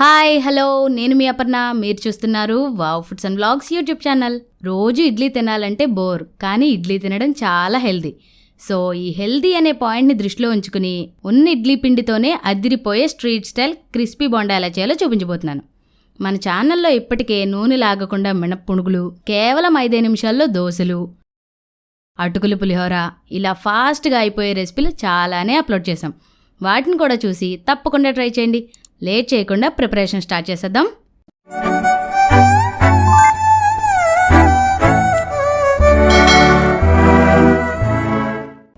Hi hello నేను మీ అపర్ణ. మీరు చూస్తున్నారు wow foods and vlogs YouTube channel. రోజు ఇడ్లీ తినాలంటే బోర్, కానీ ఇడ్లీ తినడం చాలా హెల్దీ. సో ఈ హెల్దీ అనే పాయింట్ని దృష్టిలో ఉంచుకుని ఉన్న ఇడ్లీ పిండితోనే అదిరిపోయే స్ట్రీట్ స్టైల్ క్రిస్పీ బోండా ఎలా చేయాలో చూపించబోతున్నాను. మన ఛానల్లో ఇప్పటికే నూనె లాగకుండా మినప్పుణుగులు, కేవలం 5 నిమిషాల్లో దోశలు, అటుకులు పులిహోర, ఇలా ఫాస్ట్గా అయిపోయే రెసిపీలు చాలానే అప్లోడ్ చేసాం. వాటిని కూడా చూసి తప్పకుండా ట్రై చేయండి. లేట్ చేయకుండా ప్రిపరేషన్ స్టార్ట్ చేసేద్దాం.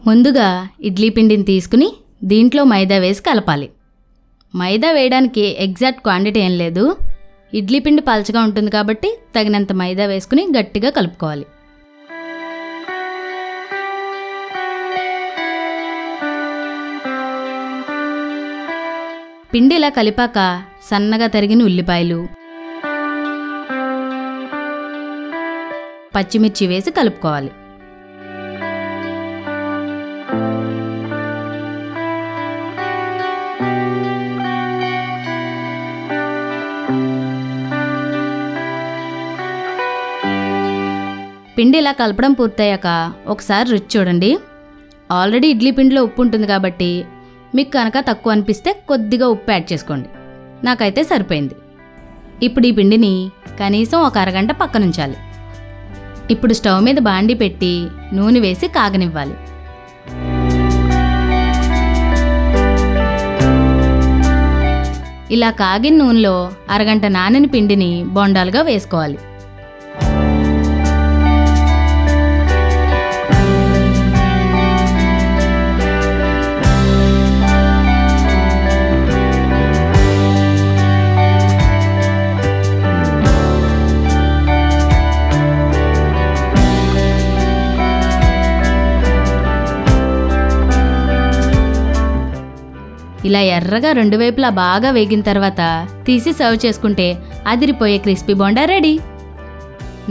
ముందుగా ఇడ్లీ పిండిని తీసుకుని దీంట్లో మైదా వేసి కలపాలి. మైదా వేయడానికి ఎగ్జాక్ట్ క్వాంటిటీ ఏం లేదు. ఇడ్లీ పిండి పలచగా ఉంటుంది కాబట్టి తగినంత మైదా వేసుకుని గట్టిగా కలుపుకోవాలి. పిండి ఇలా కలిపాక సన్నగా తరిగిన ఉల్లిపాయలు, పచ్చిమిర్చి వేసి కలుపుకోవాలి. పిండి ఇలా కలపడం పూర్తయ్యాక ఒకసారి రుచి చూడండి. ఆల్రెడీ ఇడ్లీ పిండిలో ఉప్పు ఉంటుంది కాబట్టి మీకు కనుక తక్కువ అనిపిస్తే కొద్దిగా ఉప్పు యాడ్ చేసుకోండి. నాకైతే సరిపోయింది. ఇప్పుడు ఈ పిండిని కనీసం ఒక అరగంట పక్కనుంచాలి. ఇప్పుడు స్టవ్ మీద బాండీ పెట్టి నూనె వేసి కాగనివ్వాలి. ఇలా కాగిన నూనెలో అరగంట నానిన పిండిని బొండాలుగా వేసుకోవాలి. ఇలా ఎర్రగా 2 వైపులా బాగా వేగిన తర్వాత తీసి సర్వ్ చేసుకుంటే అదిరిపోయే క్రిస్పీ బోండా రెడీ.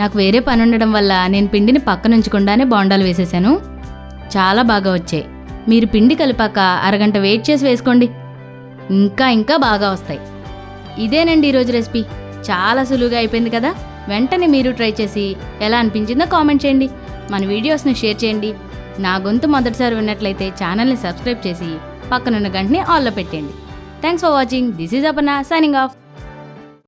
నాకు వేరే పని ఉండడం వల్ల నేను పిండిని పక్కనుంచకుండానే బోండాలు వేసేసాను. చాలా బాగా వచ్చాయి. మీరు పిండి కలిపాక అరగంట వెయిట్ చేసి వేసుకోండి, ఇంకా బాగా వస్తాయి. ఇదేనండి ఈరోజు రెసిపీ. చాలా సులువుగా అయిపోయింది కదా. వెంటనే మీరు ట్రై చేసి ఎలా అనిపించిందో కామెంట్ చేయండి. మన వీడియోస్ని షేర్ చేయండి. నా గొంతు మొదటిసారి విన్నట్లయితే ఛానల్ని సబ్స్క్రైబ్ చేసి పక్కనున్న గంటని ఆల్లో పెట్టండి. Thanks for watching. This is Aparna signing off.